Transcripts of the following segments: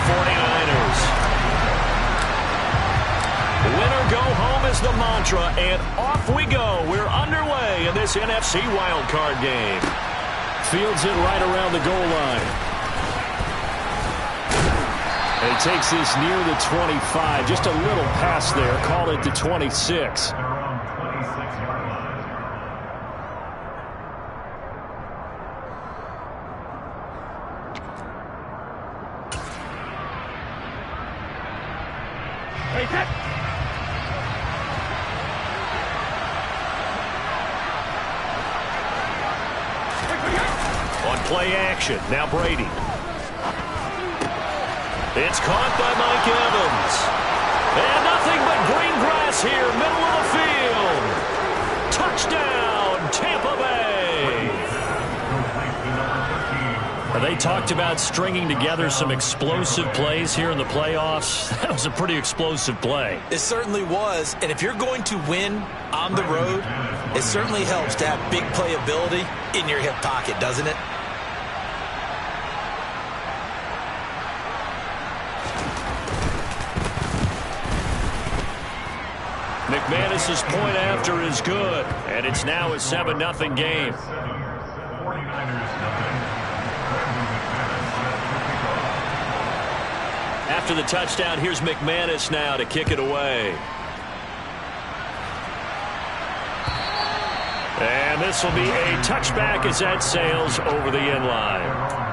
49ers. Winner go home is the mantra, and off we go. We're underway in this NFC Wildcard game. Fields it right around the goal line. And he takes this near the 25. Just a little pass there. Call it the 26. On play action, now Brady. It's caught by Mike Evans. And nothing but green grass here, middle of the field. Touchdown, Tampa Bay. They talked about stringing together some explosive plays here in the playoffs. That was a pretty explosive play. It certainly was. And if you're going to win on the road, it certainly helps to have big playability in your hip pocket, doesn't it? McManus's point after is good, and it's now a 7-0 game. After the touchdown, here's McManus now to kick it away. And this will be a touchback as that sails over the end line.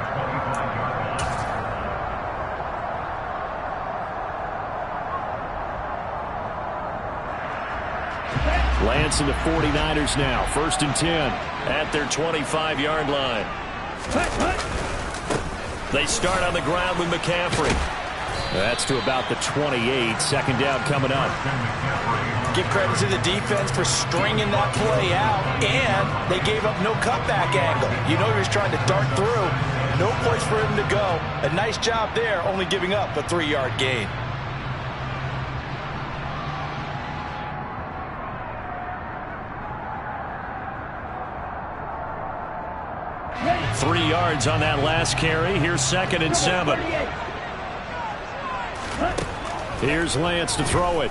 Lance and the 49ers now. 1st and 10 at their 25-yard line. They start on the ground with McCaffrey. That's to about the 28. 2nd down coming up. Give credit to the defense for stringing that play out, and they gave up no cutback angle. You know he was trying to dart through. No place for him to go. A nice job there, only giving up a 3-yard gain. Three yards on that last carry. Here's 2nd and 7. Here's Lance to throw it.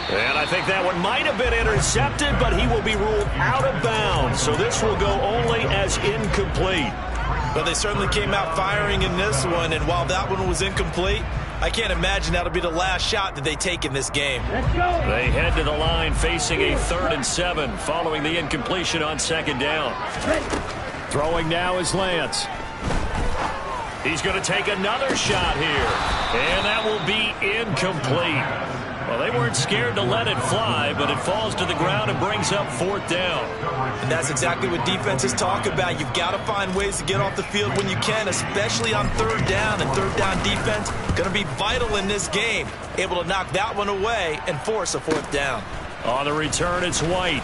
And I think that one might have been intercepted, but he will be ruled out of bounds. So this will go only as incomplete. Well, they certainly came out firing in this one, and while that one was incomplete, I can't imagine that'll be the last shot that they take in this game. Let's go. They head to the line facing a 3rd and 7 following the incompletion on 2nd down. Throwing now is Lance. He's going to take another shot here, and that will be incomplete. Well, they weren't scared to let it fly, but it falls to the ground and brings up 4th down. And that's exactly what defenses talk about. You've got to find ways to get off the field when you can, especially on 3rd down. And 3rd down defense going to be vital in this game. Able to knock that one away and force a 4th down. On the return, it's White.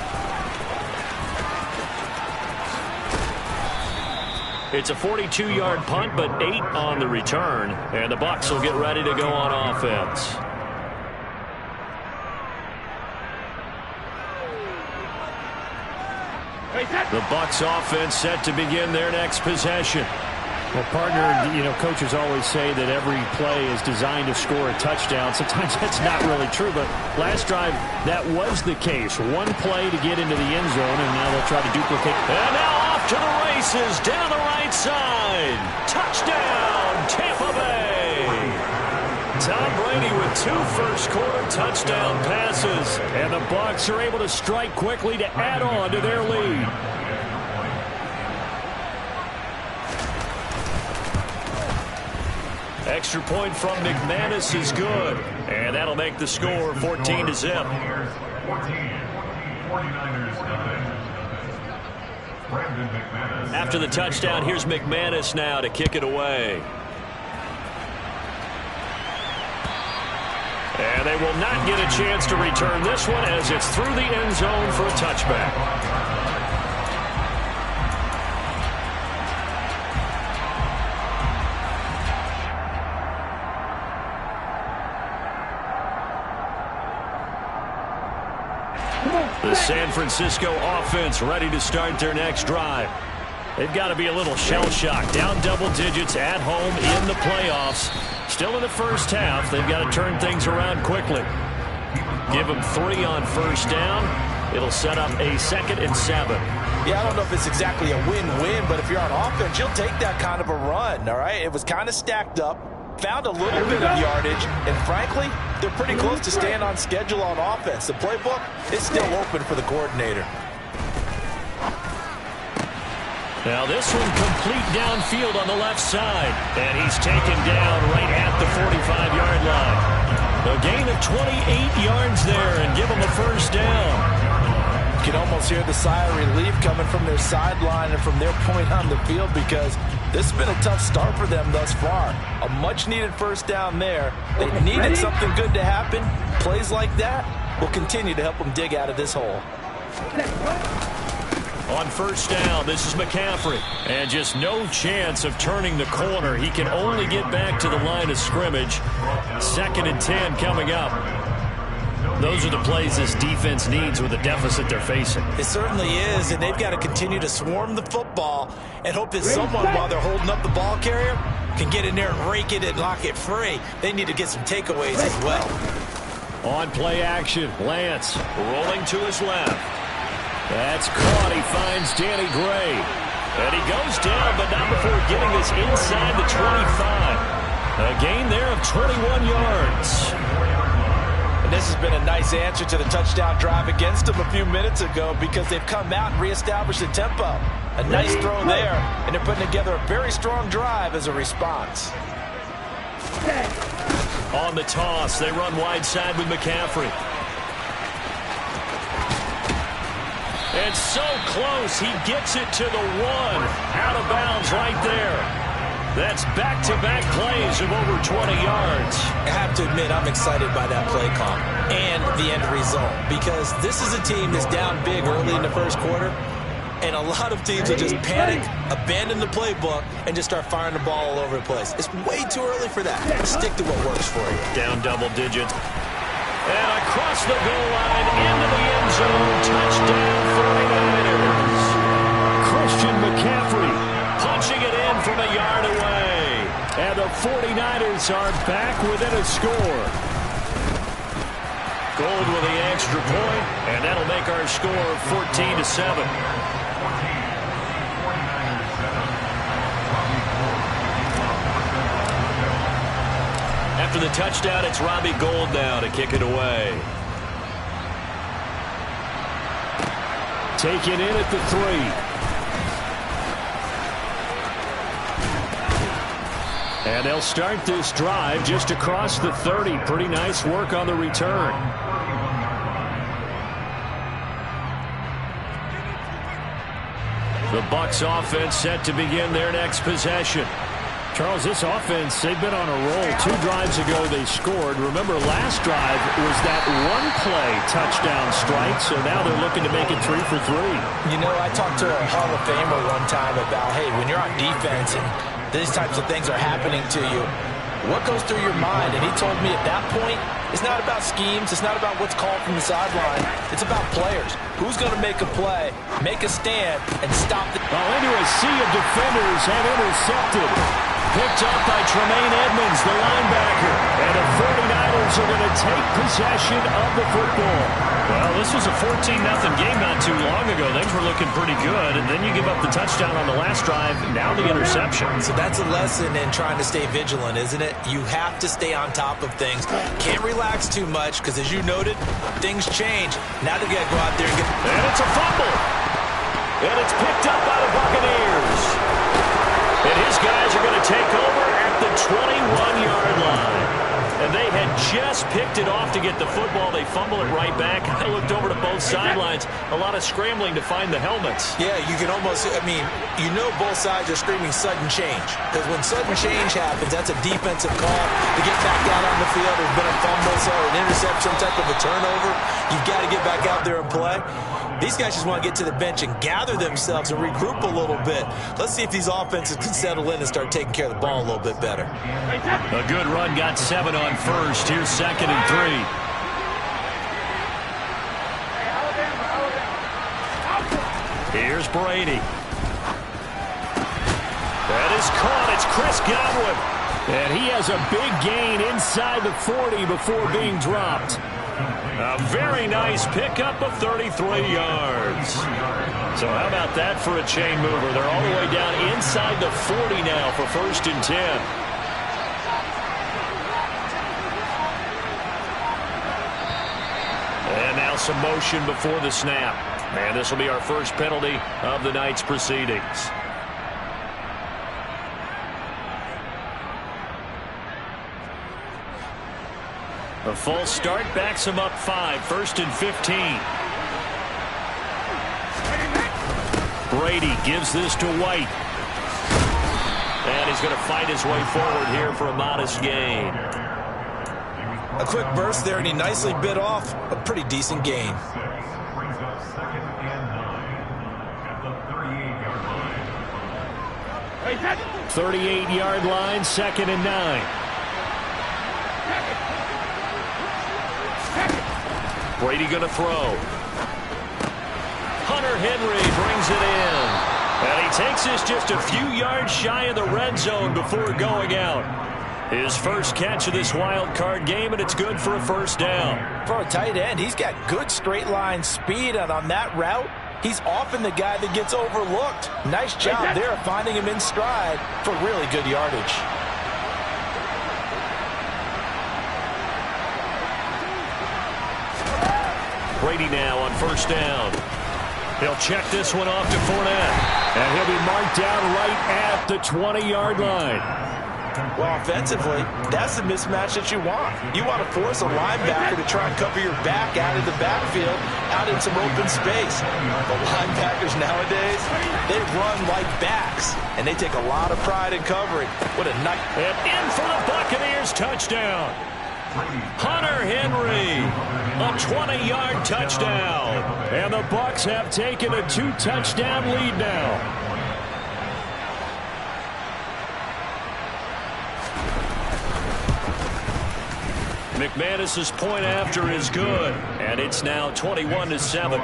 It's a 42-yard punt, but 8 on the return. And the Bucs will get ready to go on offense. The Bucs offense set to begin their next possession. Well, partner, you know, coaches always say that every play is designed to score a touchdown. Sometimes that's not really true, but last drive, that was the case. One play to get into the end zone, and now they'll try to duplicate. And now off to the races, down the right side. Touchdown, Tampa Bay. Tom Brady with 2 first-quarter touchdown passes, and the Bucs are able to strike quickly to add on to their lead. Extra point from McManus is good, and that'll make the score 14-0. After the touchdown, here's McManus now to kick it away. And they will not get a chance to return this one as it's through the end zone for a touchback. The San Francisco offense ready to start their next drive. They've got to be a little shell-shocked. Down double digits at home in the playoffs. Still in the first half. They've got to turn things around quickly. Give them 3 on first down. It'll set up a 2nd and 7. Yeah, I don't know if it's exactly a win-win, but if you're on offense, you'll take that kind of a run, all right? It was kind of stacked up, found a little bit of yardage, and frankly, they're pretty close to staying on schedule on offense. The playbook is still open for the coordinator. Now this one complete downfield on the left side, and he's taken down right at the 45-yard line. A gain of 28 yards there and give him a first down. You can almost hear the sigh of relief coming from their sideline and from their point on the field because this has been a tough start for them thus far. A much-needed first down there. They needed something good to happen. Plays like that will continue to help them dig out of this hole. On first down, this is McCaffrey. And just no chance of turning the corner. He can only get back to the line of scrimmage. 2nd and 10 coming up. Those are the plays this defense needs with the deficit they're facing. It certainly is, and they've got to continue to swarm the football and hope that someone, while they're holding up the ball carrier, can get in there and rake it and lock it free. They need to get some takeaways as well. On play action, Lance rolling to his left. That's caught. He finds Danny Gray. And he goes down, but not before getting this inside the 25. A gain there of 21 yards. This has been a nice answer to the touchdown drive against them a few minutes ago because they've come out and reestablished the tempo. A nice throw there, and they're putting together a very strong drive as a response. On the toss, they run wide side with McCaffrey. And so close, he gets it to the 1. Out of bounds right there. That's back-to-back plays of over 20 yards. I have to admit, I'm excited by that play call and the end result because this is a team that's down big early in the first quarter, and a lot of teams will just panic, abandon the playbook, and just start firing the ball all over the place. It's way too early for that. Stick to what works for you. Down double digits. And across the goal line into the end zone. Touchdown 49ers. Christian McCaffrey punching it in from a yard away. And the 49ers are back within a score. Gold with the extra point, and that'll make our score 14-7. After the touchdown, it's Robbie Gould now to kick it away. Taken in at the 3. And they'll start this drive just across the 30. Pretty nice work on the return. The Bucs offense set to begin their next possession. Charles, this offense, they've been on a roll. 2 drives ago they scored. Remember, last drive was that one-play touchdown strike, so now they're looking to make it 3 for 3. You know, I talked to a Hall of Famer one time about, hey, when you're on defense and these types of things are happening to you, what goes through your mind? And he told me at that point, it's not about schemes. It's not about what's called from the sideline. It's about players. Who's going to make a play, make a stand, and stop the... Well, into a sea of defenders and intercepted. Picked up by Tremaine Edmonds, the linebacker. And the 49ers are going to take possession of the football. Well, this was a 14-0 game not too long ago. Things were looking pretty good, and then you give up the touchdown on the last drive, now the interception. So that's a lesson in trying to stay vigilant, isn't it? You have to stay on top of things. Can't relax too much, because as you noted, things change. Now they got to go out there and get... And it's a fumble. And it's picked up by the Buccaneers. And his guys are going to take over at the 21-yard line. And they had just picked it off to get the football. They fumble it right back. I looked over to both sidelines. A lot of scrambling to find the helmets. Yeah, you can almost, I mean, you know both sides are screaming sudden change. Because when sudden change happens, that's a defensive call to get back out on the field. There's been a fumble, so an interception, some type of a turnover. You've got to get back out there and play. These guys just want to get to the bench and gather themselves and regroup a little bit. Let's see if these offenses can settle in and start taking care of the ball a little bit better. A good run got 7 on first. Here's 2nd and 3. Here's Brady. is caught. It's Chris Godwin. And he has a big gain inside the 40 before being dropped. A very nice pickup of 33 yards. So how about that for a chain mover? They're all the way down inside the 40 now for 1st and 10. And now some motion before the snap. And this will be our first penalty of the night's proceedings. A false start backs him up 5, 1st and 15. Brady gives this to White. And he's going to fight his way forward here for a modest gain. A quick burst there, and he nicely bit off a pretty decent gain. 38-yard line, 2nd and 9. Brady going to throw. Hunter Henry brings it in. And he takes this just a few yards shy of the red zone before going out. His first catch of this wild card game, and it's good for a 1st down. For a tight end, he's got good straight line speed, and on that route, he's often the guy that gets overlooked. Nice job there finding him in stride for really good yardage. Brady now on 1st down. He'll check this one off to Fournette. And he'll be marked down right at the 20-yard line. Well, offensively, that's the mismatch that you want. You want to force a linebacker to try and cover your back out of the backfield, out in some open space. The linebackers nowadays, they run like backs, and they take a lot of pride in covering. What a night. And in for the Buccaneers touchdown. Hunter Henry, a 20-yard touchdown. And the Bucs have taken a 2-touchdown lead now. McManus's point after is good, and it's now 21-7.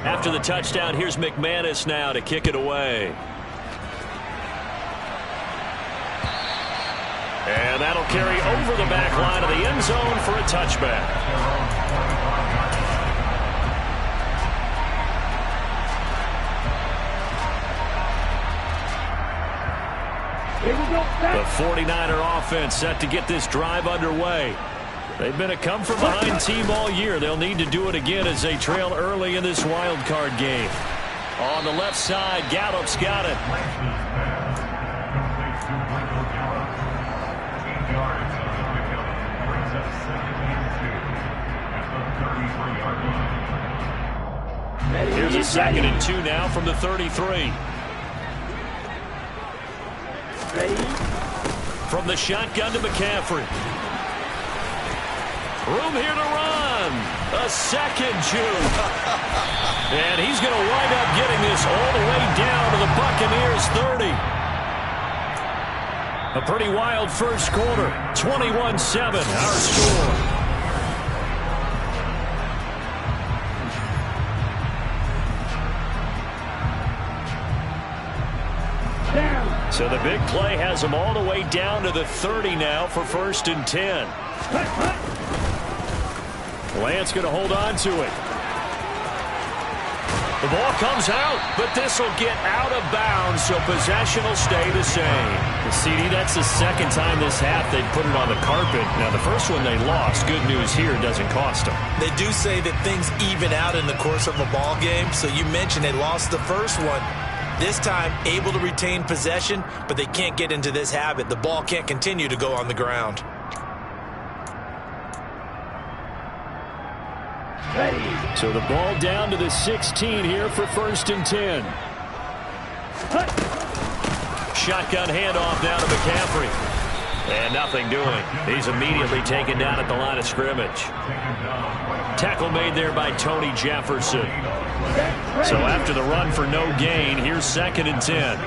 After the touchdown, here's McManus now to kick it away. And that'll carry over the back line of the end zone for a touchback. The 49er offense set to get this drive underway. They've been a come-from-behind team all year. They'll need to do it again as they trail early in this wild card game. On the left side, Gallup's got it. Here's a 2nd and 2 now from the 33. From the shotgun to McCaffrey. Room here to run. A second juke. And he's going to wind up getting this all the way down to the Buccaneers 30. A pretty wild first quarter. 21-7 our score. So the big play has them all the way down to the 30 now for 1st and 10. Lance going to hold on to it. The ball comes out, but this will get out of bounds, so possession will stay the same. CD, that's the 2nd time this half they've put it on the carpet. Now, the first one they lost. Good news here, it doesn't cost them. They do say that things even out in the course of a ball game, so you mentioned they lost the first one. This time, able to retain possession, but they can't get into this habit. The ball can't continue to go on the ground. So the ball down to the 16 here for 1st and 10. Shotgun handoff down to McCaffrey. And nothing doing. He's immediately taken down at the line of scrimmage. Tackle made there by Tony Jefferson. So after the run for no gain, here's 2nd and 10.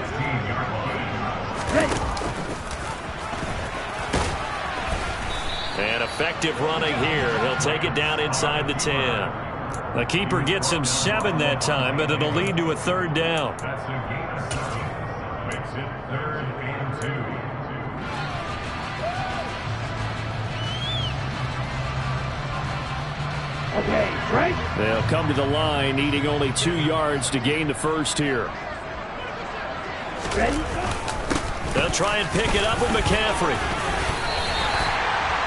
And effective running here. He'll take it down inside the 10. The keeper gets him 7 that time, but it'll lead to a third down. That's a gain. Makes it 3rd and 2. Okay, right? They'll come to the line, needing only 2 yards to gain the first here. Ready? They'll try and pick it up with McCaffrey.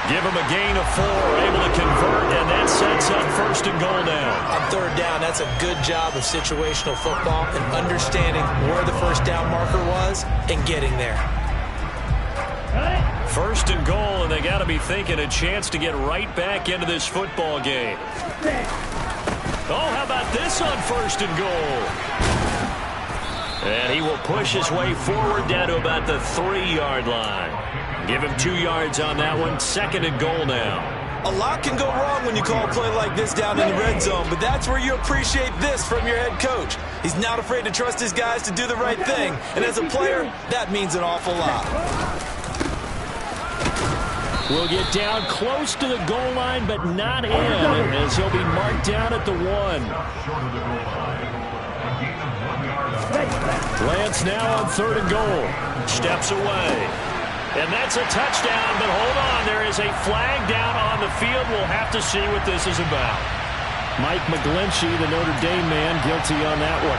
Give him a gain of 4, able to convert, and that sets up 1st and goal now. On 3rd down, that's a good job of situational football and understanding where the 1st down marker was and getting there. 1st and goal, and they got to be thinking a chance to get right back into this football game. Oh, how about this on 1st and goal? And he will push his way forward down to about the 3-yard line. Give him 2 yards on that one. 2nd and goal now. A lot can go wrong when you call a play like this down in the red zone, but that's where you appreciate this from your head coach. He's not afraid to trust his guys to do the right thing, and as a player, that means an awful lot. Will get down close to the goal line, but not in, as he'll be marked down at the 1. Lance now on 3rd and goal. Steps away. And that's a touchdown, but hold on. There is a flag down on the field. We'll have to see what this is about. Mike McGlinchey, the Notre Dame man, guilty on that one.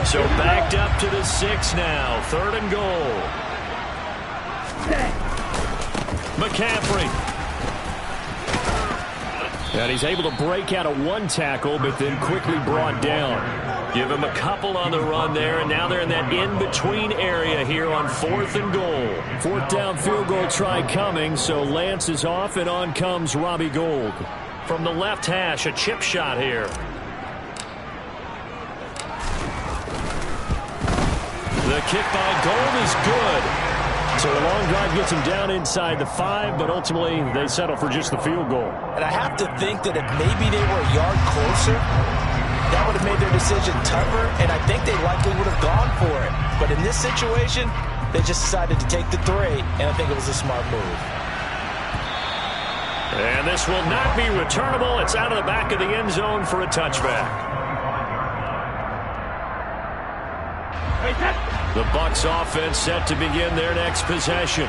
So backed up to the 6 now. 3rd and goal. McCaffrey. And he's able to break out of 1 tackle, but then quickly brought down. Give him a couple on the run there, and now they're in that in-between area here on 4th and goal. 4th down field goal try coming, so Lance is off, and on comes Robbie Gould. From the left hash, a chip shot here. The kick by Gould is good. So the long drive gets him down inside the 5, but ultimately they settle for just the field goal. And I have to think that if maybe they were a yard closer, that would have made their decision tougher, and I think they likely would have gone for it. But in this situation, they just decided to take the 3, and I think it was a smart move. And this will not be returnable. It's out of the back of the end zone for a touchback. The Bucs offense set to begin their next possession.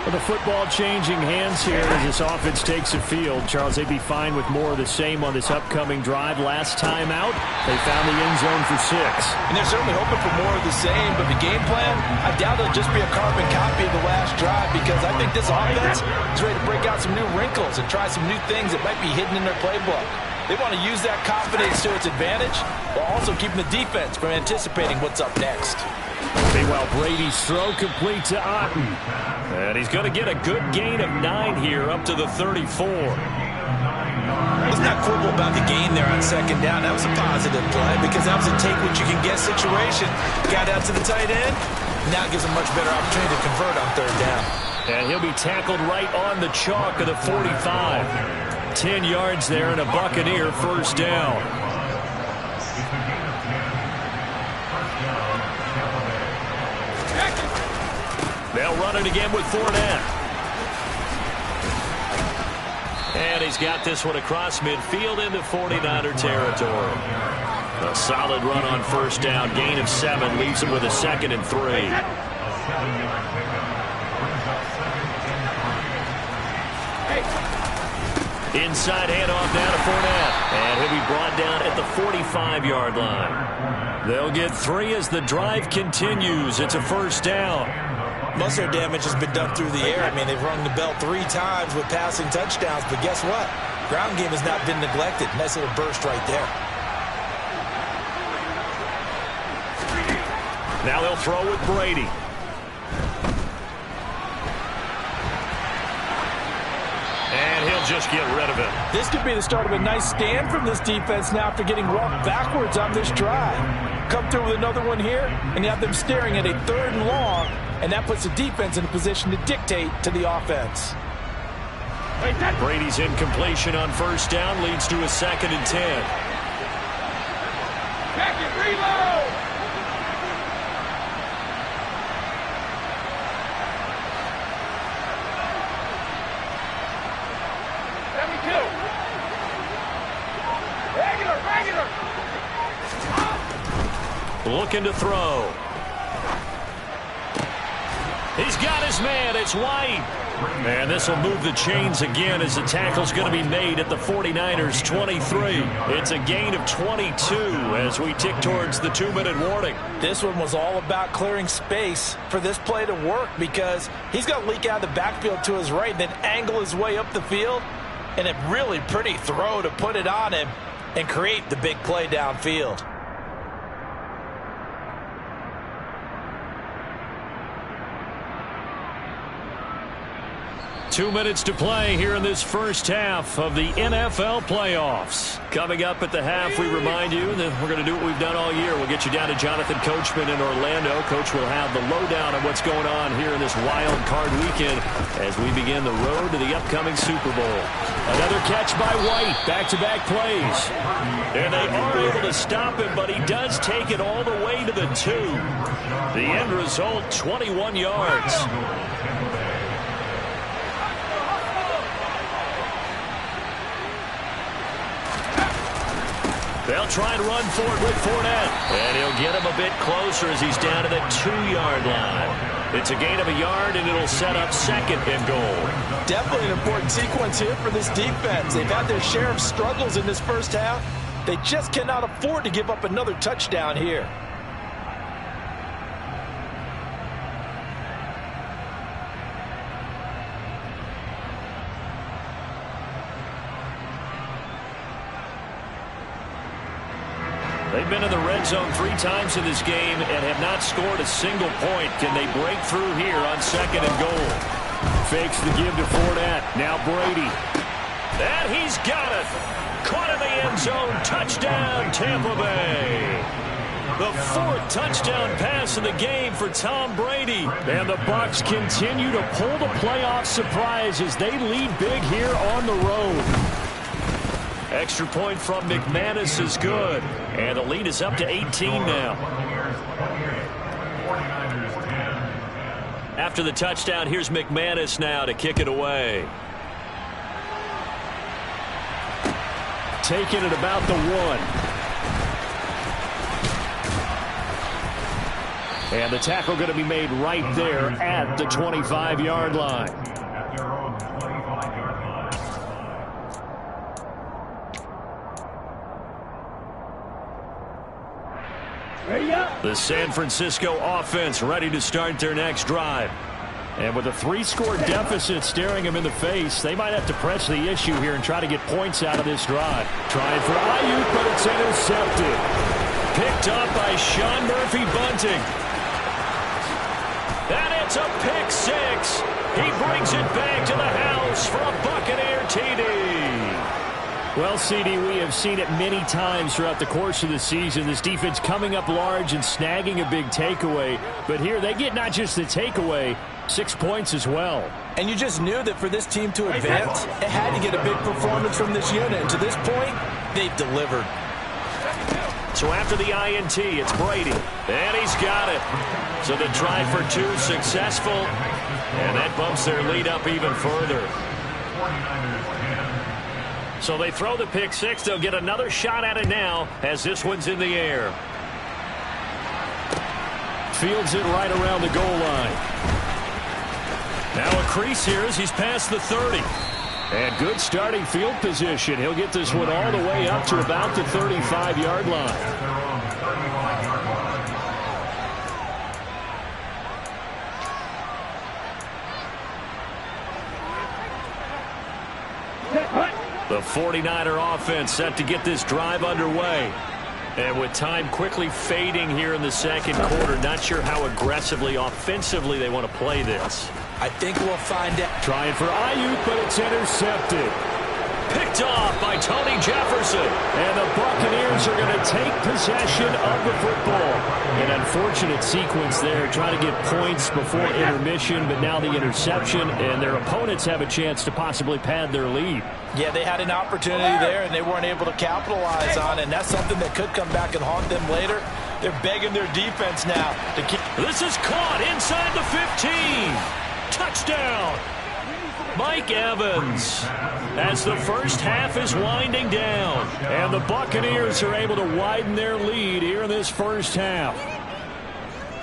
Well, the football changing hands here as this offense takes the field. Charles, they'd be fine with more of the same on this upcoming drive. Last time out, they found the end zone for 6. And they're certainly hoping for more of the same, but the game plan, I doubt it'll just be a carbon copy of the last drive, because I think this offense is ready to break out some new wrinkles and try some new things that might be hidden in their playbook. They want to use that confidence to its advantage while also keeping the defense from anticipating what's up next. Meanwhile, Brady's throw complete to Otten. And he's going to get a good gain of 9 here up to the 34. Let's not quibble about the gain there on 2nd down. That was a positive play because that was a take-what-you-can-get situation. Got out to the tight end. Now it gives him much better opportunity to convert on 3rd down. And he'll be tackled right on the chalk of the 45. 10 yards there and a Buccaneer 1st down. They'll run it again with Fournette. And he's got this one across midfield into 49er territory. A solid run on 1st down. Gain of 7 leaves him with a 2nd and 3. Inside handoff now to Fournette. And he'll be brought down at the 45-yard line. They'll get 3 as the drive continues. It's a 1st down. Most of their damage has been done through the air. I mean, they've rung the bell 3 times with passing touchdowns, but guess what? Ground game has not been neglected. Nice little burst right there. Now they'll throw with Brady. And he'll just get rid of it. This could be the start of a nice stand from this defense now after getting walked backwards on this drive. Come through with another one here, and you have them staring at a 3rd and long, and that puts the defense in a position to dictate to the offense. Brady's incompletion on 1st down leads to a 2nd and 10. Looking to throw. He's got his man. It's White. And this will move the chains again as the tackle's going to be made at the 49ers 23. It's a gain of 22 as we tick towards the 2-minute warning. This one was all about clearing space for this play to work because he's going to leak out of the backfield to his right and then angle his way up the field. And a really pretty throw to put it on him and create the big play downfield. 2 minutes to play here in this first half of the NFL playoffs. Coming up at the half, we remind you that we're going to do what we've done all year. We'll get you down to Jonathan Coachman in Orlando. Coach will have the lowdown on what's going on here in this wild card weekend as we begin the road to the upcoming Super Bowl. Another catch by White. Back-to-back plays. And they are able to stop him, but he does take it all the way to the 2. The end result, 21 yards. They'll try and run for it with Fournette. And he'll get him a bit closer as he's down to the 2-yard line. It's a gain of a yard, and it'll set up 2nd and goal. Definitely an important sequence here for this defense. They've had their share of struggles in this first half. They just cannot afford to give up another touchdown here. They've been in the red zone 3 times in this game and have not scored a single point. Can they break through here on 2nd and goal? Fakes the give to Fournette. Now Brady. And he's got it. Caught in the end zone. Touchdown, Tampa Bay. The 4th touchdown pass of the game for Tom Brady. And the Bucs continue to pull the playoff surprise as they lead big here on the road. Extra point from McManus is good. And the lead is up to 18 now. After the touchdown, here's McManus now to kick it away. Taking it about the 1. And the tackle going to be made right there at the 25-yard line. The San Francisco offense ready to start their next drive. And with a 3-score deficit staring them in the face, they might have to press the issue here and try to get points out of this drive. Trying for Ayuk, but it's intercepted. Picked up by Sean Murphy-Bunting. And it's a pick 6. He brings it back to the house for a Buccaneer TD. Well, CD, we have seen it many times throughout the course of the season. This defense coming up large and snagging a big takeaway. But here they get not just the takeaway, 6 points as well. And you just knew that for this team to advance, it had to get a big performance from this unit. And to this point, they've delivered. So after the INT, it's Brady. And he's got it. So the try for 2 successful. And that bumps their lead up even further. So they throw the pick 6. They'll get another shot at it now as this one's in the air. Fields it right around the goal line. Now a crease here as he's past the 30. And good starting field position. He'll get this one all the way up to about the 35-yard line. The 49er offense set to get this drive underway. And with time quickly fading here in the second quarter, not sure how aggressively, offensively they want to play this. I think we'll find out. Trying for Ayuk, but it's intercepted. Picked off by Tony Jefferson. And the Buccaneers are going to take possession of the football. An unfortunate sequence there, trying to get points before intermission, but now the interception, and their opponents have a chance to possibly pad their lead. Yeah, they had an opportunity there, and they weren't able to capitalize on it, and that's something that could come back and haunt them later. They're begging their defense now to keep. This is caught inside the 15. Touchdown. Mike Evans, as the first half is winding down. And the Buccaneers are able to widen their lead here in this first half.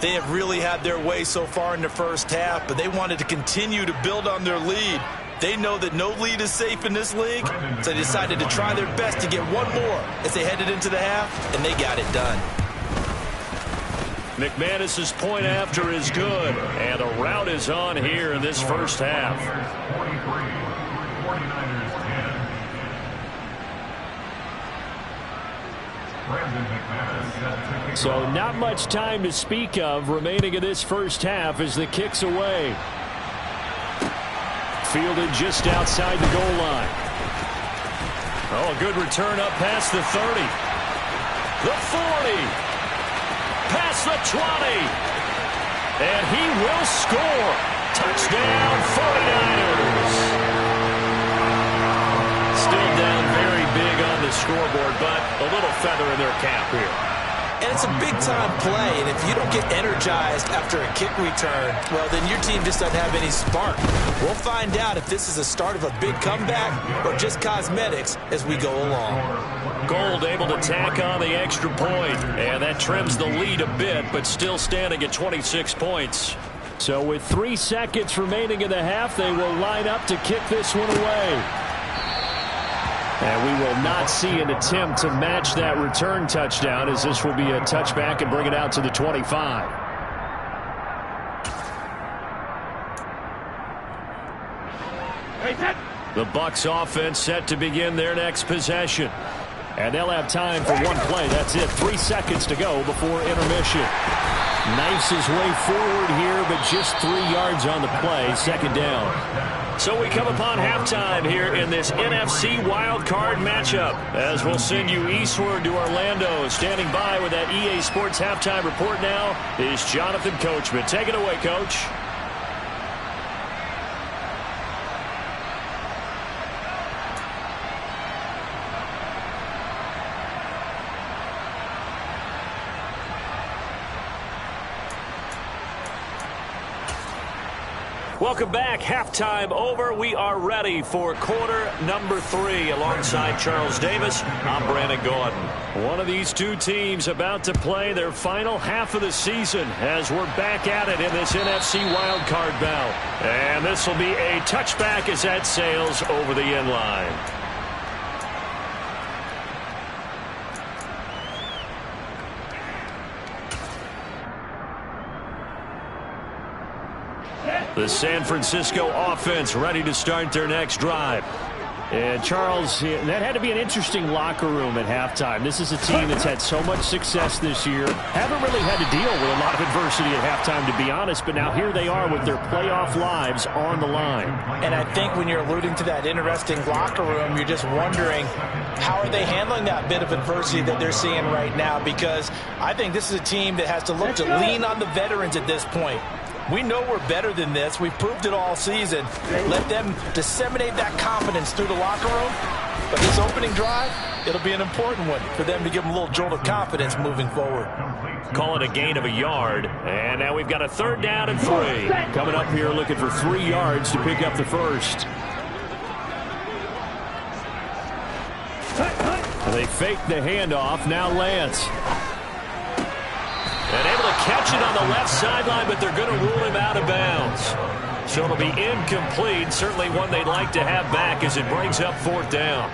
They have really had their way so far in the first half, but they wanted to continue to build on their lead. They know that no lead is safe in this league, so they decided to try their best to get one more as they headed into the half, and they got it done. McManus's point after is good, and a rout is on here in this first half. 49ers 10. So not much time to speak of remaining in this first half as the kick's away. Fielded just outside the goal line. Oh, a good return up past the 30. The 40. Past the 20. And he will score. Touchdown, 49ers. Still down very big on the scoreboard, but a little feather in their cap here. And it's a big-time play, and if you don't get energized after a kick return, well, then your team just doesn't have any spark. We'll find out if this is the start of a big comeback or just cosmetics as we go along. Gold able to tack on the extra point, and that trims the lead a bit, but still standing at 26 points. So with 3 seconds remaining in the half, they will line up to kick this one away. And we will not see an attempt to match that return touchdown, as this will be a touchback and bring it out to the 25. The Bucs offense set to begin their next possession. And they'll have time for one play. That's it. 3 seconds to go before intermission. Knifes his way forward here, but just 3 yards on the play. Second down. So we come upon halftime here in this NFC Wildcard matchup, as we'll send you eastward to Orlando. Standing by with that EA Sports halftime report now is Jonathan Coachman. Take it away, Coach. Welcome back. Halftime over. We are ready for quarter number 3. Alongside Charles Davis, I'm Brandon Gordon. One of these two teams about to play their final half of the season as we're back at it in this NFC wildcard bout. And this will be a touchback as that sails over the end line. The San Francisco offense ready to start their next drive. And Charles, that had to be an interesting locker room at halftime. This is a team that's had so much success this year. Haven't really had to deal with a lot of adversity at halftime, to be honest. But now here they are with their playoff lives on the line. And I think when you're alluding to that interesting locker room, you're just wondering how are they handling that bit of adversity that they're seeing right now? Because I think this is a team that has to look to lean on the veterans at this point. We know we're better than this. We've proved it all season. Let them disseminate that confidence through the locker room. But this opening drive, it'll be an important one for them to give them a little jolt of confidence moving forward. Call it a gain of a yard. And now we've got a 3rd down and 3. Coming up here looking for 3 yards to pick up the first. They fake the handoff. Now Lance. And able to catch it on the left sideline, but they're going to rule him out of bounds. So it'll be incomplete. Certainly one they'd like to have back as it brings up 4th down.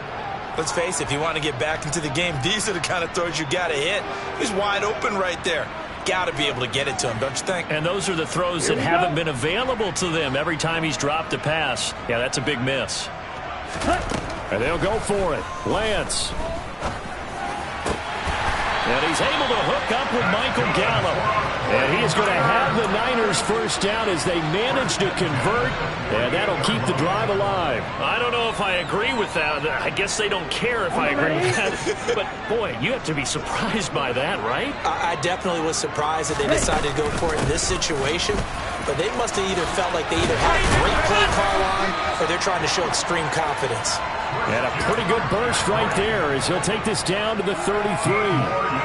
Let's face it, if you want to get back into the game, these are the kind of throws you got to hit. He's wide open right there. Got to be able to get it to him, don't you think? And those are the throws that haven't been available to them every time he's dropped a pass. Yeah, that's a big miss. And they'll go for it. Lance. And he's able to hook up with Michael Gallup. And he is going to have the Niners first down as they manage to convert. And that'll keep the drive alive. I don't know if I agree with that. I guess they don't care if I agree with that. But, boy, you have to be surprised by that, right? I definitely was surprised that they decided to go for it in this situation. But they must have either felt like they either had a great play call on or they're trying to show extreme confidence. And a pretty good burst right there as he'll take this down to the 33.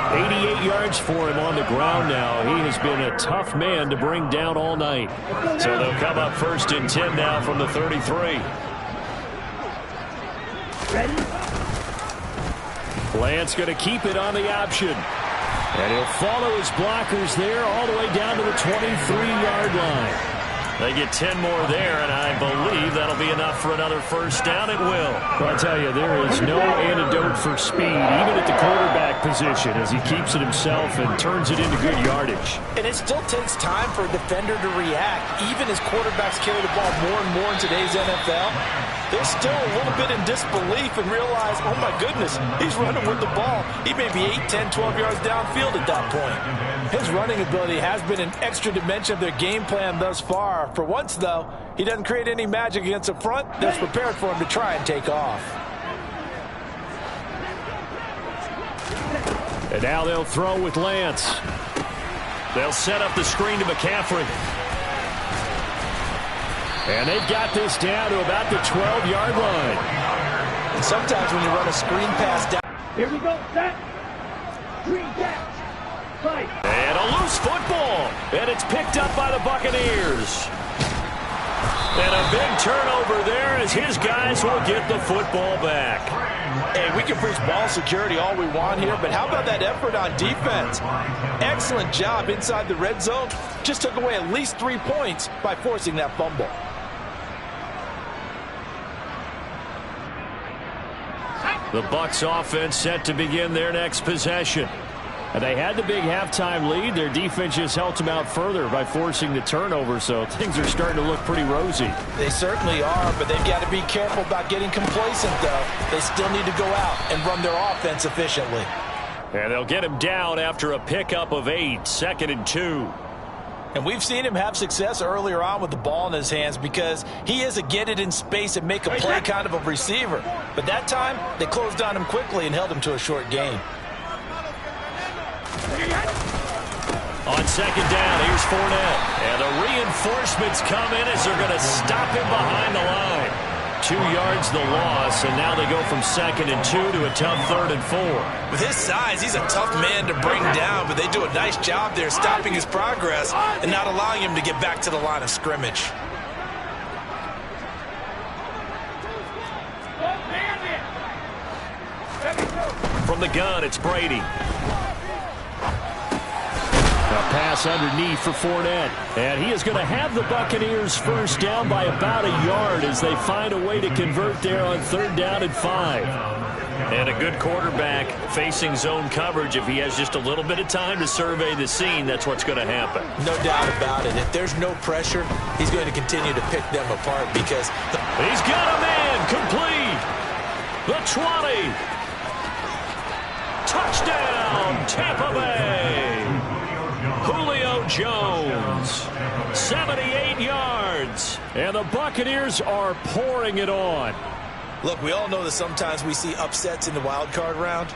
88 yards for him on the ground now. He has been a tough man to bring down all night. So they'll come up 1st and 10 now from the 33. Ready? Lance going to keep it on the option. And he'll follow his blockers there all the way down to the 23-yard line. They get 10 more there, and I believe that'll be enough for another 1st down. It will. Well, I tell you, there is no antidote for speed, even at the quarterback position, as he keeps it himself and turns it into good yardage. And it still takes time for a defender to react, even as quarterbacks carry the ball more and more in today's NFL. They're still a little bit in disbelief and realize, oh my goodness, he's running with the ball. He may be 8, 10, 12 yards downfield at that point. His running ability has been an extra dimension of their game plan thus far. For once, though, he doesn't create any magic against the front that's prepared for him to try and take off. And now they'll throw with Lance. They'll set up the screen to McCaffrey. And they've got this down to about the 12-yard line. And sometimes when you run a screen pass down. Here we go. Set. Green catch. Fight. And a loose football. And it's picked up by the Buccaneers. And a big turnover there as his guys will get the football back. Hey, we can preach ball security all we want here, but how about that effort on defense? Excellent job inside the red zone. Just took away at least 3 points by forcing that fumble. The Bucs offense set to begin their next possession. And they had the big halftime lead. Their defense just helped them out further by forcing the turnover, so things are starting to look pretty rosy. They certainly are, but they've got to be careful about getting complacent, though. They still need to go out and run their offense efficiently. And they'll get him down after a pickup of 8, 2nd and 2. And we've seen him have success earlier on with the ball in his hands because he is a get it in space and make a play kind of a receiver. But that time, they closed on him quickly and held him to a short gain. On 2nd down, here's Fournette. And the reinforcements come in as they're going to stop him behind the line. 2 yards the loss, and now they go from 2nd and 2 to a tough 3rd and 4. With his size, he's a tough man to bring down, but they do a nice job there stopping his progress and not allowing him to get back to the line of scrimmage. From the gun, it's Brady. A pass underneath for Fournette. And he is going to have the Buccaneers 1st down by about a yard as they find a way to convert there on 3rd down and 5. And a good quarterback facing zone coverage. If he has just a little bit of time to survey the scene, that's what's going to happen. No doubt about it. If there's no pressure, he's going to continue to pick them apart because... He's got a man complete. The 20. Touchdown, Tampa Bay. Julio Jones, 78 yards. And the Buccaneers are pouring it on. Look, we all know that sometimes we see upsets in the wild card round,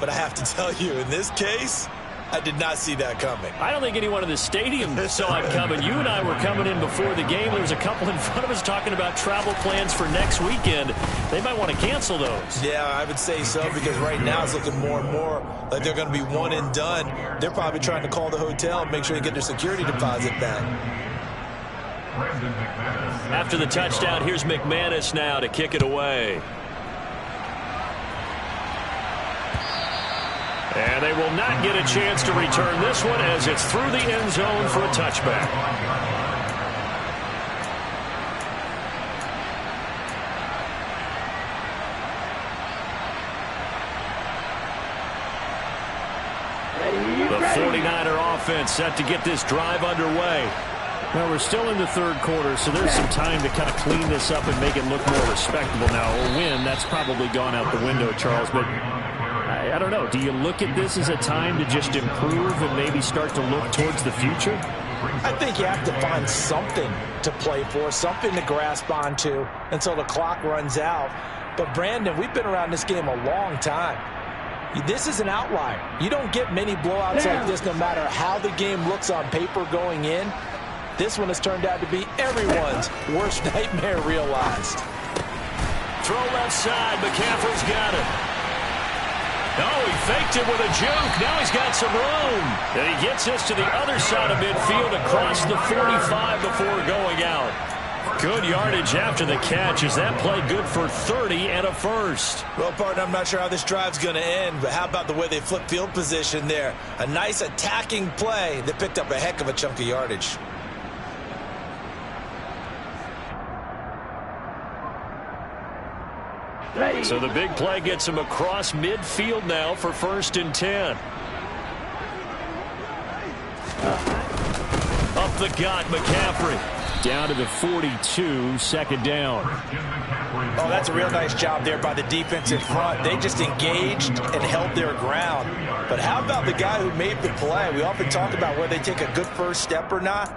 but I have to tell you, in this case, I did not see that coming. I don't think anyone in the stadium saw it coming. You and I were coming in before the game. There was a couple in front of us talking about travel plans for next weekend. They might want to cancel those. Yeah, I would say so, because right now it's looking more and more like they're going to be one and done. They're probably trying to call the hotel and make sure they get their security deposit back. After the touchdown, here's McManus now to kick it away. And they will not get a chance to return this one as it's through the end zone for a touchback. The 49er offense set to get this drive underway. Well, we're still in the 3rd quarter, so there's some time to kind of clean this up and make it look more respectable now. A win, that's probably gone out the window, Charles, but I don't know. Do you look at this as a time to just improve and maybe start to look towards the future? I think you have to find something to play for, something to grasp onto until the clock runs out. But, Brandon, we've been around this game a long time. This is an outlier. You don't get many blowouts like this no matter how the game looks on paper going in. This one has turned out to be everyone's worst nightmare realized. throw left side. McCaffrey's got it. Oh, he faked it with a juke. Now he's got some room. And he gets us to the other side of midfield across the 45 before going out. Good yardage after the catch. Is that play good for 30 and a first? Well, partner, I'm not sure how this drive's going to end, but how about the way they flip field position there? A nice attacking play that picked up a heck of a chunk of yardage. So the big play gets him across midfield now for 1st and 10. Up the gut, McCaffrey. Down to the 42, 2nd down. Oh, that's a real nice job there by the defense in front. They just engaged and held their ground. But how about the guy who made the play? We often talk about whether they take a good first step or not.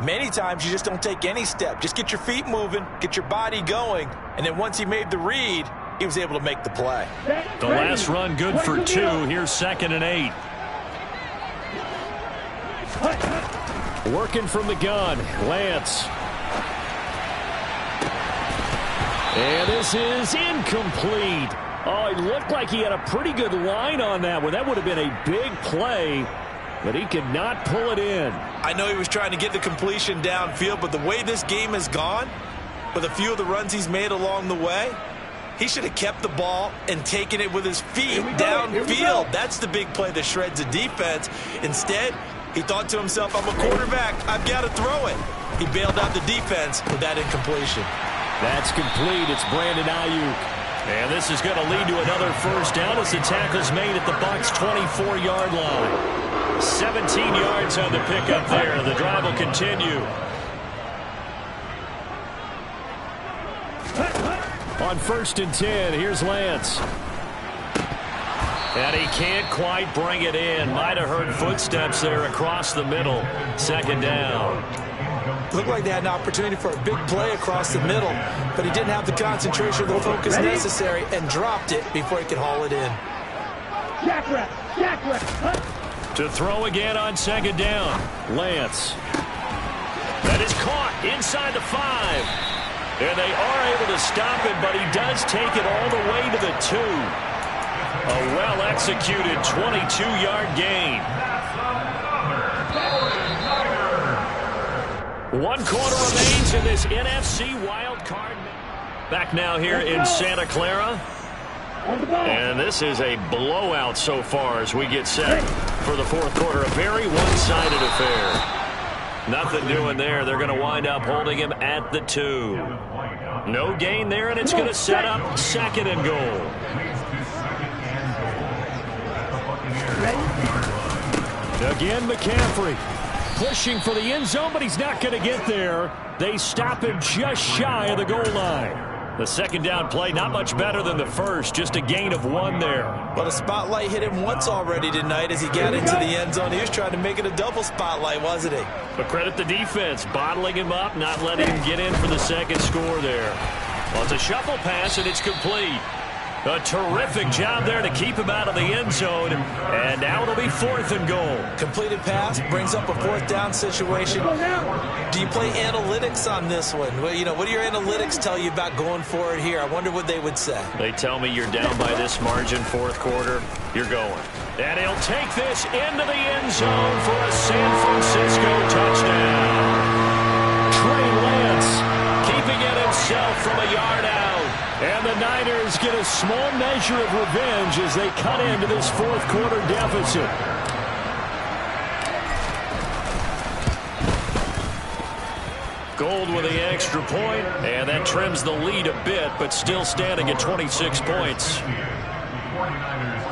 Many times you just don't take any step. Just get your feet moving, get your body going, and then once he made the read, he was able to make the play. The last run good for 2. Here's 2nd and 8. Working from the gun, Lance. And this is incomplete. Oh, it looked like he had a pretty good line on that one. That would have been a big play, but he could not pull it in. I know he was trying to get the completion downfield, but the way this game has gone, with a few of the runs he's made along the way, he should have kept the ball and taken it with his feet downfield. That's the big play that shreds the defense. Instead, he thought to himself, I'm a quarterback. I've got to throw it. He bailed out the defense with that incompletion. That's complete. It's Brandon Ayuk. And this is going to lead to another first down as the tackle's made at the Bucs' 24-yard line. 17 yards on the pickup there. The drive will continue. On 1st and 10, here's Lance. And he can't quite bring it in. Might have heard footsteps there across the middle. 2nd down. Looked like they had an opportunity for a big play across the middle, but he didn't have the concentration or the focus necessary and dropped it before he could haul it in. To throw again on 2nd down. Lance. That is caught inside the 5. And they are able to stop it, but he does take it all the way to the 2. A well-executed 22-yard gain. 1 quarter remains in this NFC Wildcard. Back now here in Santa Clara. And this is a blowout so far as we get set for the 4th quarter. A very one-sided affair. Nothing doing there. They're going to wind up holding him at the 2. No gain there, and it's going to set up 2nd and goal. Again, McCaffrey pushing for the end zone, but he's not going to get there. They stop him just shy of the goal line. The 2nd down play, not much better than the first, just a gain of 1 there. Well, the spotlight hit him once already tonight as he got into the end zone. He was trying to make it a double spotlight, wasn't he? But credit the defense, bottling him up, not letting him get in for the 2nd score there. Well, it's a shuffle pass, and it's complete. A terrific job there to keep him out of the end zone. And now it'll be 4th and goal. Completed pass brings up a 4th down situation. Do you play analytics on this one? Well, you know, what do your analytics tell you about going for it here? I wonder what they would say. They tell me you're down by this margin, 4th quarter. You're going. And he'll take this into the end zone for a San Francisco touchdown. Trey Lance keeping it himself from a yard out. And the Niners get a small measure of revenge as they cut into this 4th quarter deficit. Gold with the extra point, and that trims the lead a bit, but still standing at 26 points. 49ers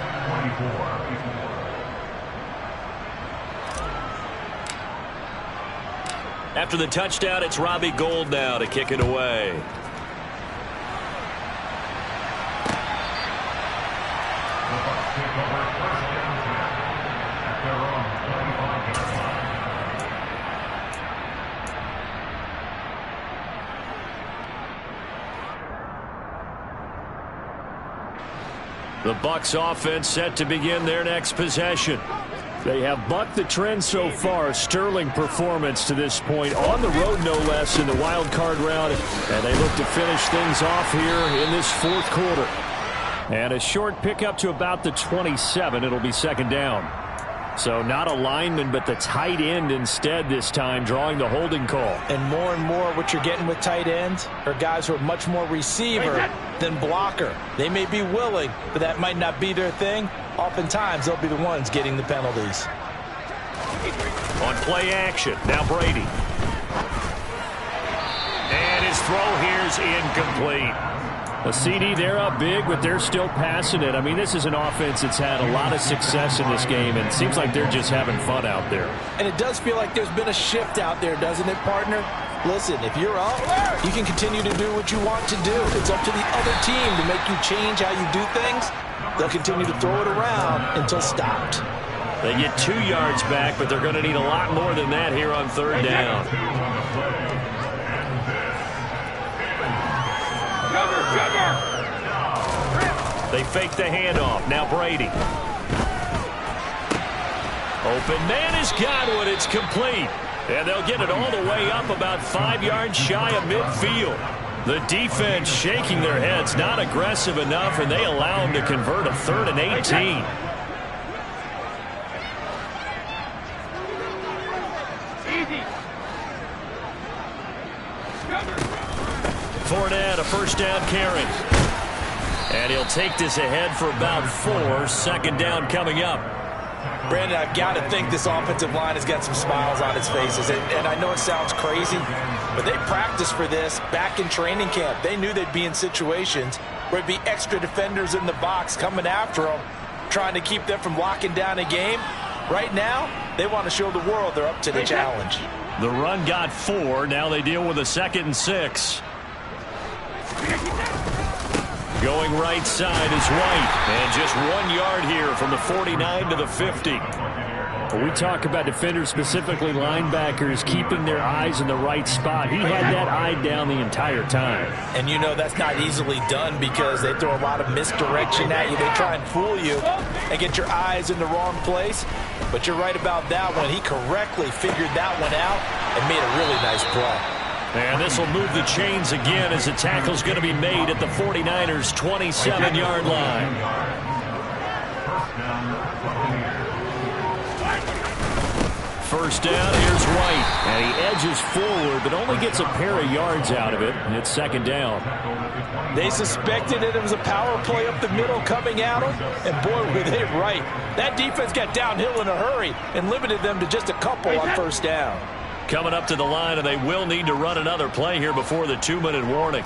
24. After the touchdown, it's Robbie Gould now to kick it away. The Bucs offense set to begin their next possession. They have bucked the trend so far. Sterling performance to this point. On the road, no less, in the wild card round. And they look to finish things off here in this fourth quarter. And a short pickup to about the 27. It'll be second down. So not a lineman, but the tight end instead this time, drawing the holding call. And more what you're getting with tight ends are guys who are much more receiver than blocker. They may be willing, but that might not be their thing. Oftentimes, they'll be the ones getting the penalties. On play action, now Brady. And his throw here's incomplete. A CD, they're up big, but they're still passing it. I mean, this is an offense that's had a lot of success in this game, and it seems like they're just having fun out there. And it does feel like there's been a shift out there, doesn't it, partner? Listen, if you're up, you can continue to do what you want to do. It's up to the other team to make you change how you do things. They'll continue to throw it around until stopped. They get 2 yards back, but they're going to need a lot more than that here on third down. They fake the handoff. Now Brady. Open man has got one. It's complete. And they'll get it all the way up about 5 yards shy of midfield. The defense shaking their heads, not aggressive enough, and they allow them to convert a 3rd and 18. Fournette, a first down carry. And he'll take this ahead for about 4. Second down coming up. Brandon, I've got to think this offensive line has got some smiles on its faces. And I know it sounds crazy, but they practiced for this back in training camp. They knew they'd be in situations where it'd be extra defenders in the box coming after them, trying to keep them from locking down a game. Right now, they want to show the world they're up to the challenge. The run got 4. Now they deal with a 2nd and 6. Going right side is White. And just 1 yard here from the 49 to the 50. We talk about defenders, specifically linebackers, keeping their eyes in the right spot. He had that eye down the entire time. And you know that's not easily done because they throw a lot of misdirection at you. They try and fool you and get your eyes in the wrong place. But you're right about that one. He correctly figured that one out and made a really nice play. And this will move the chains again as the tackle's going to be made at the 49ers' 27-yard line. First down, here's White. And he edges forward, but only gets a pair of yards out of it. And it's second down. They suspected it was a power play up the middle coming at them. And boy, were they right. That defense got downhill in a hurry and limited them to just a couple on first down. Coming up to the line, and they will need to run another play here before the 2-minute warning.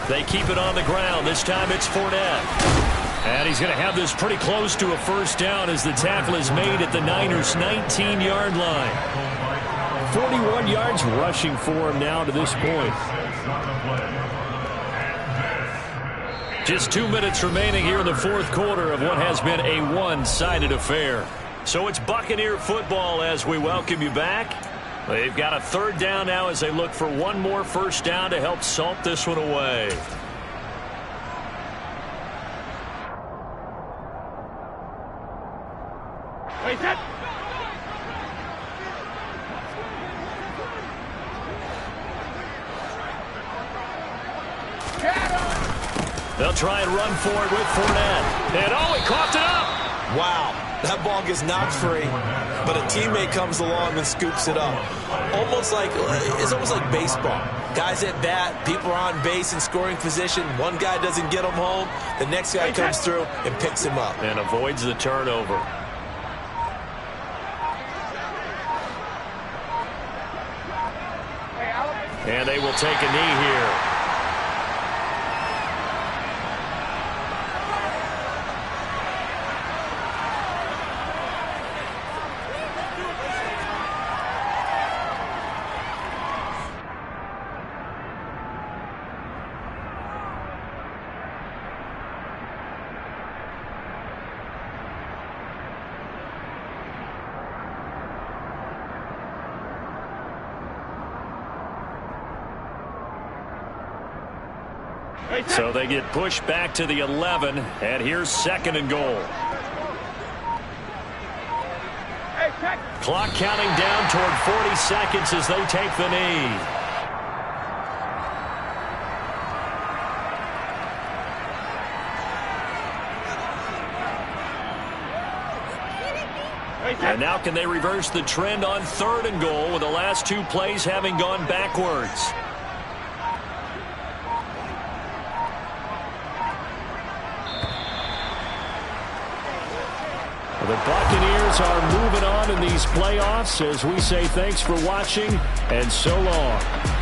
They keep it on the ground. This time it's Fournette. And he's going to have this pretty close to a first down as the tackle is made at the Niners' 19-yard line. 41 yards rushing for him now to this point. Just 2 minutes remaining here in the fourth quarter of what has been a one-sided affair. So it's Buccaneer football as we welcome you back. They've got a third down now as they look for one more first down to help salt this one away. Wait, set. They'll try and run for it with Fournette. And oh, he coughed it up. Wow. That ball gets knocked free, but a teammate comes along and scoops it up. It's almost like baseball. Guys at bat, people are on base in scoring position. One guy doesn't get him home. The next guy comes through and picks him up. And avoids the turnover. And they will take a knee here. So they get pushed back to the 11, and here's second and goal. Clock counting down toward 40 seconds as they take the knee. And now can they reverse the trend on 3rd and goal with the last 2 plays having gone backwards? The Buccaneers are moving on in these playoffs as we say thanks for watching and so long.